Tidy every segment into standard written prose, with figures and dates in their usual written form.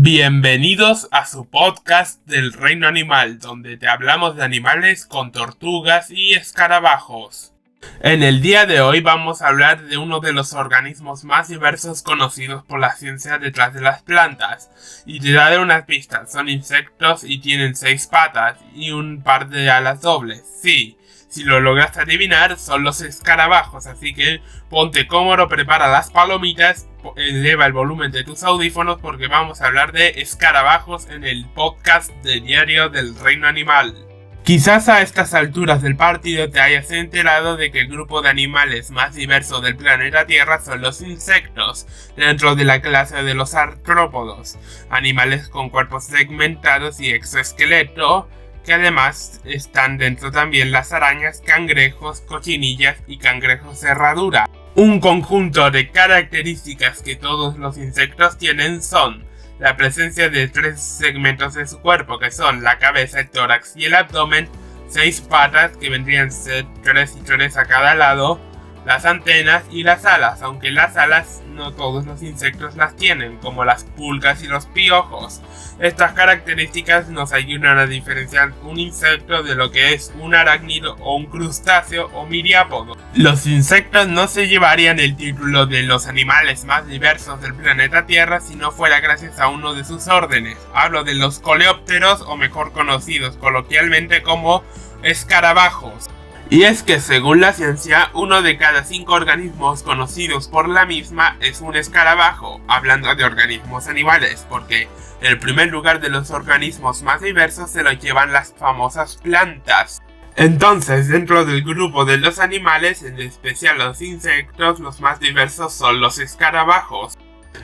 Bienvenidos a su podcast del reino animal, donde te hablamos de animales con tortugas y escarabajos. En el día de hoy vamos a hablar de uno de los organismos más diversos conocidos por la ciencia detrás de las plantas. Y te daré unas pistas, son insectos y tienen 6 patas y un par de alas dobles. Sí, si lo logras adivinar, son los escarabajos, así que ponte cómodo, prepara las palomitas, eleva el volumen de tus audífonos porque vamos a hablar de escarabajos en el podcast de Diario del Reino Animal. Quizás a estas alturas del partido te hayas enterado de que el grupo de animales más diverso del planeta Tierra son los insectos, dentro de la clase de los artrópodos, animales con cuerpos segmentados y exoesqueleto, que además están dentro también las arañas, cangrejos, cochinillas y cangrejos herradura. Un conjunto de características que todos los insectos tienen son la presencia de 3 segmentos de su cuerpo, que son la cabeza, el tórax y el abdomen, 6 patas, que vendrían a ser 3 y 3 a cada lado, las antenas y las alas, aunque las alas no todos los insectos las tienen, como las pulgas y los piojos. Estas características nos ayudan a diferenciar un insecto de lo que es un arácnido o un crustáceo o miriápodo. Los insectos no se llevarían el título de los animales más diversos del planeta Tierra si no fuera gracias a uno de sus órdenes. Hablo de los coleópteros, o mejor conocidos coloquialmente como escarabajos. Y es que según la ciencia, 1 de cada 5 organismos conocidos por la misma es un escarabajo, hablando de organismos animales, porque el primer lugar de los organismos más diversos se lo llevan las famosas plantas. Entonces, dentro del grupo de los animales, en especial los insectos, los más diversos son los escarabajos.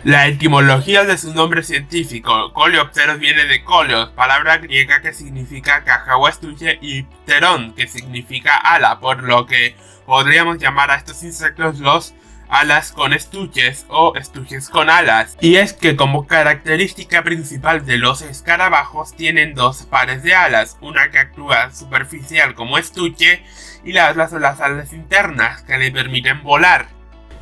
La etimología de su nombre científico, coleópteros, viene de koleos, palabra griega que significa caja o estuche, y pterón, que significa ala, por lo que podríamos llamar a estos insectos los alas con estuches o estuches con alas. Y es que como característica principal de los escarabajos tienen 2 pares de alas, una que actúa superficial como estuche y la otra son las alas internas que le permiten volar.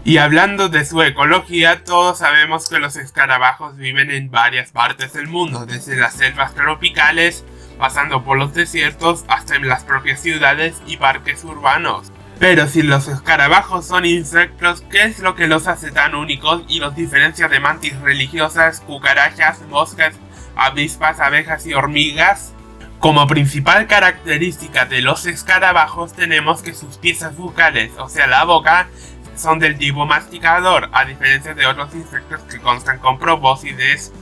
Y hablando de su ecología, todos sabemos que los escarabajos viven en varias partes del mundo, desde las selvas tropicales, pasando por los desiertos, hasta en las propias ciudades y parques urbanos. Pero si los escarabajos son insectos, ¿qué es lo que los hace tan únicos y los diferencia de mantis religiosas, cucarachas, moscas, avispas, abejas y hormigas? Como principal característica de los escarabajos tenemos que sus piezas bucales, o sea la boca, son del tipo masticador, a diferencia de otros insectos que constan con probóscides.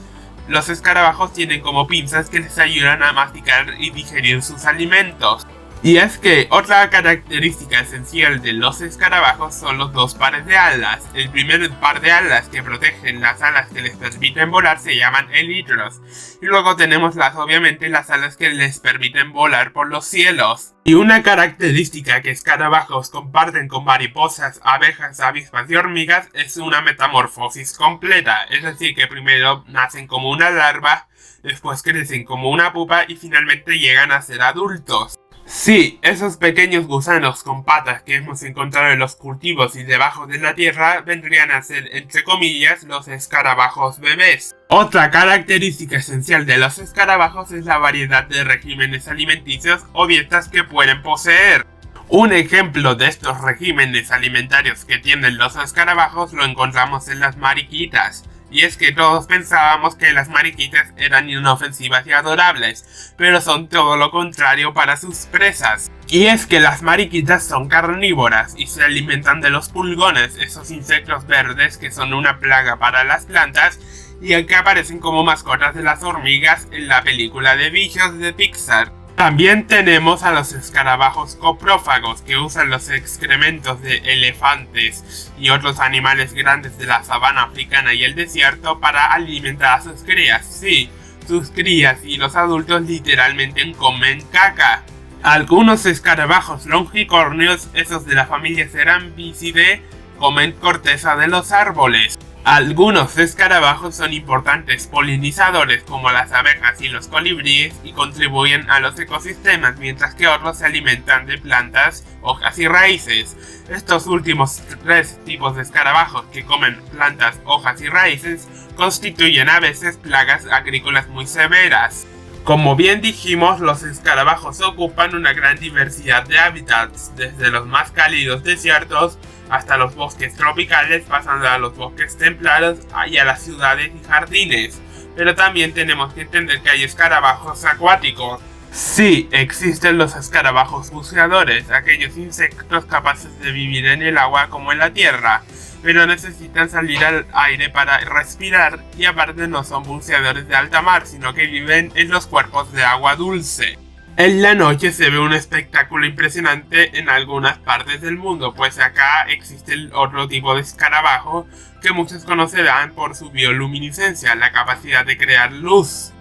Los escarabajos tienen como pinzas que les ayudan a masticar y digerir sus alimentos. Y es que otra característica esencial de los escarabajos son los 2 pares de alas. El primer par de alas que protegen las alas que les permiten volar se llaman elitros. Y luego tenemos obviamente las alas que les permiten volar por los cielos. Y una característica que escarabajos comparten con mariposas, abejas, avispas y hormigas es una metamorfosis completa. Es decir, que primero nacen como una larva, después crecen como una pupa y finalmente llegan a ser adultos. Sí, esos pequeños gusanos con patas que hemos encontrado en los cultivos y debajo de la tierra vendrían a ser, entre comillas, los escarabajos bebés. Otra característica esencial de los escarabajos es la variedad de regímenes alimenticios o dietas que pueden poseer. Un ejemplo de estos regímenes alimentarios que tienen los escarabajos lo encontramos en las mariquitas. Y es que todos pensábamos que las mariquitas eran inofensivas y adorables, pero son todo lo contrario para sus presas. Y es que las mariquitas son carnívoras y se alimentan de los pulgones, esos insectos verdes que son una plaga para las plantas y que aparecen como mascotas de las hormigas en la película de bichos de Pixar. También tenemos a los escarabajos coprófagos, que usan los excrementos de elefantes y otros animales grandes de la sabana africana y el desierto para alimentar a sus crías. Sí, sus crías y los adultos literalmente comen caca. Algunos escarabajos longicornios, esos de la familia Cerambicidae, comen corteza de los árboles. Algunos escarabajos son importantes polinizadores como las abejas y los colibríes y contribuyen a los ecosistemas, mientras que otros se alimentan de plantas, hojas y raíces. Estos últimos tres tipos de escarabajos que comen plantas, hojas y raíces constituyen a veces plagas agrícolas muy severas. Como bien dijimos, los escarabajos ocupan una gran diversidad de hábitats, desde los más cálidos desiertos hasta los bosques tropicales, pasando a los bosques templados y a las ciudades y jardines. Pero también tenemos que entender que hay escarabajos acuáticos. Sí, existen los escarabajos buceadores, aquellos insectos capaces de vivir en el agua como en la tierra, pero necesitan salir al aire para respirar y aparte no son buceadores de alta mar, sino que viven en los cuerpos de agua dulce. En la noche se ve un espectáculo impresionante en algunas partes del mundo, pues acá existe el otro tipo de escarabajo que muchos conocerán por su bioluminiscencia, la capacidad de crear luz.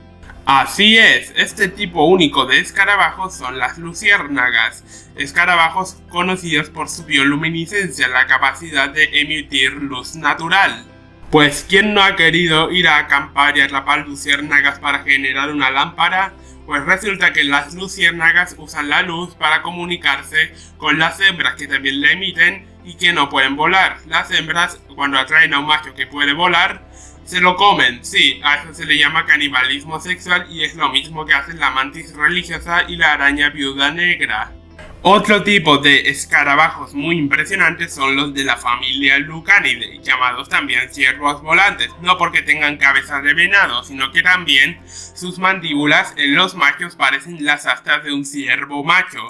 Así es, este tipo único de escarabajos son las luciérnagas, escarabajos conocidos por su bioluminiscencia, la capacidad de emitir luz natural. Pues ¿quién no ha querido ir a acampar y atrapar luciérnagas para generar una lámpara? Pues resulta que las luciérnagas usan la luz para comunicarse con las hembras que también la emiten y que no pueden volar. Las hembras, cuando atraen a un macho que puede volar, se lo comen. Sí, a eso se le llama canibalismo sexual y es lo mismo que hacen la mantis religiosa y la araña viuda negra. Otro tipo de escarabajos muy impresionantes son los de la familia Lucanidae, llamados también ciervos volantes, no porque tengan cabeza de venado, sino que también sus mandíbulas en los machos parecen las astas de un ciervo macho.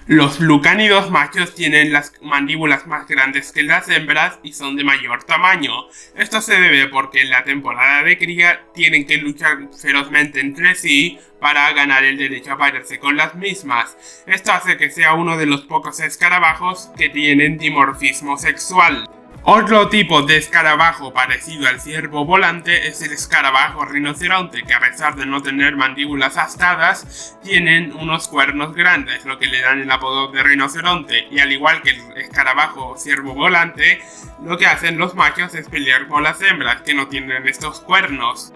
Los lucánidos machos tienen las mandíbulas más grandes que las hembras y son de mayor tamaño. Esto se debe porque en la temporada de cría tienen que luchar ferozmente entre sí para ganar el derecho a pararse con las mismas. Esto hace que sea uno de los pocos escarabajos que tienen dimorfismo sexual. Otro tipo de escarabajo parecido al ciervo volante es el escarabajo rinoceronte, que a pesar de no tener mandíbulas astadas, tienen unos cuernos grandes, lo que le dan el apodo de rinoceronte, y al igual que el escarabajo ciervo volante, lo que hacen los machos es pelear con las hembras que no tienen estos cuernos.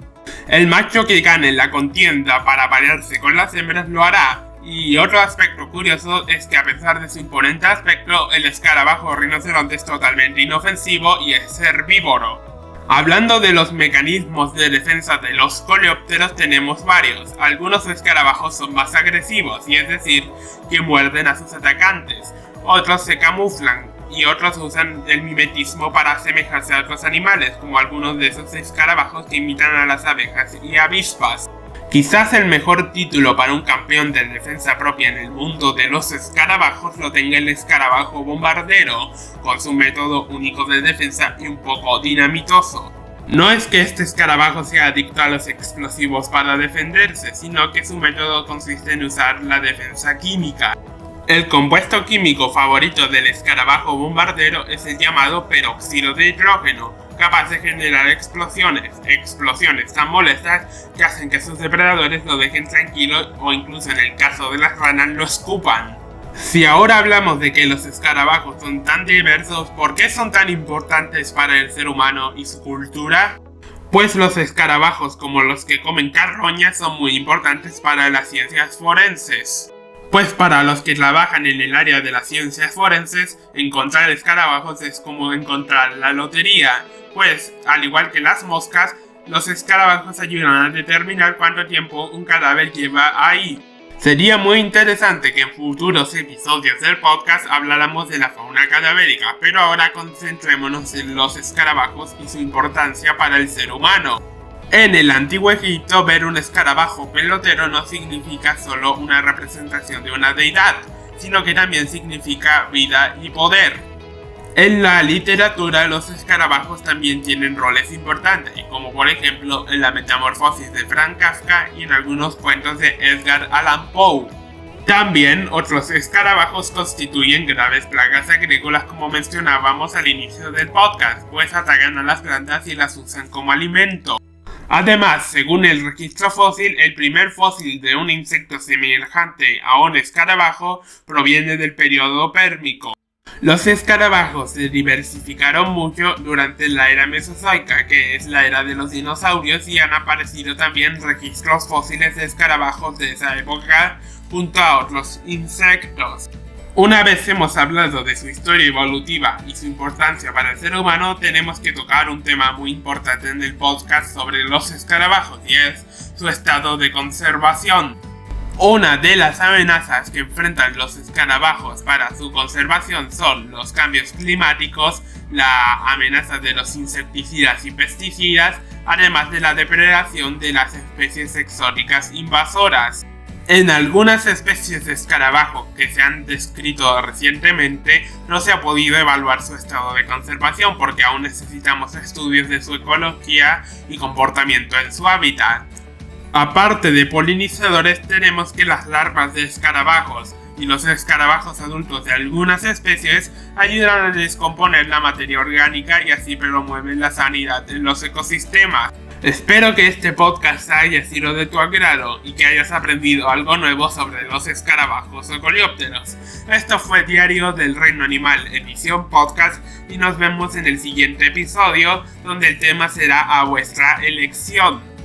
El macho que gane la contienda para aparearse con las hembras lo hará. Y otro aspecto curioso es que a pesar de su imponente aspecto, el escarabajo rinoceronte es totalmente inofensivo y es herbívoro. Hablando de los mecanismos de defensa de los coleópteros, tenemos varios. Algunos escarabajos son más agresivos, y es decir, que muerden a sus atacantes. Otros se camuflan, y otros usan el mimetismo para asemejarse a otros animales, como algunos de esos escarabajos que imitan a las abejas y avispas. Quizás el mejor título para un campeón de defensa propia en el mundo de los escarabajos lo tenga el escarabajo bombardero, con su método único de defensa y un poco dinamitoso. No es que este escarabajo sea adicto a los explosivos para defenderse, sino que su método consiste en usar la defensa química. El compuesto químico favorito del escarabajo bombardero es el llamado peróxido de hidrógeno, capaz de generar explosiones tan molestas que hacen que sus depredadores lo dejen tranquilo o incluso en el caso de las ranas lo escupan. Si ahora hablamos de que los escarabajos son tan diversos, ¿por qué son tan importantes para el ser humano y su cultura? Pues los escarabajos, como los que comen carroñas, son muy importantes para las ciencias forenses. Pues para los que trabajan en el área de las ciencias forenses, encontrar escarabajos es como encontrar la lotería, pues al igual que las moscas, los escarabajos ayudan a determinar cuánto tiempo un cadáver lleva ahí. Sería muy interesante que en futuros episodios del podcast habláramos de la fauna cadavérica, pero ahora concentrémonos en los escarabajos y su importancia para el ser humano. En el antiguo Egipto, ver un escarabajo pelotero no significa solo una representación de una deidad, sino que también significa vida y poder. En la literatura, los escarabajos también tienen roles importantes, como por ejemplo en la Metamorfosis de Franz Kafka y en algunos cuentos de Edgar Allan Poe. También otros escarabajos constituyen graves plagas agrícolas, como mencionábamos al inicio del podcast, pues atacan a las plantas y las usan como alimento. Además, según el registro fósil, el primer fósil de un insecto semejante a un escarabajo proviene del periodo pérmico. Los escarabajos se diversificaron mucho durante la era mesozoica, que es la era de los dinosaurios, y han aparecido también registros fósiles de escarabajos de esa época junto a otros insectos. Una vez hemos hablado de su historia evolutiva y su importancia para el ser humano, tenemos que tocar un tema muy importante en el podcast sobre los escarabajos, y es su estado de conservación. Una de las amenazas que enfrentan los escarabajos para su conservación son los cambios climáticos, la amenaza de los insecticidas y pesticidas, además de la depredación de las especies exóticas invasoras. En algunas especies de escarabajo que se han descrito recientemente no se ha podido evaluar su estado de conservación porque aún necesitamos estudios de su ecología y comportamiento en su hábitat. Aparte de polinizadores, tenemos que las larvas de escarabajos y los escarabajos adultos de algunas especies ayudan a descomponer la materia orgánica y así promueven la sanidad en los ecosistemas. Espero que este podcast haya sido de tu agrado y que hayas aprendido algo nuevo sobre los escarabajos o coleópteros. Esto fue Diario del Reino Animal, edición podcast, y nos vemos en el siguiente episodio, donde el tema será a vuestra elección.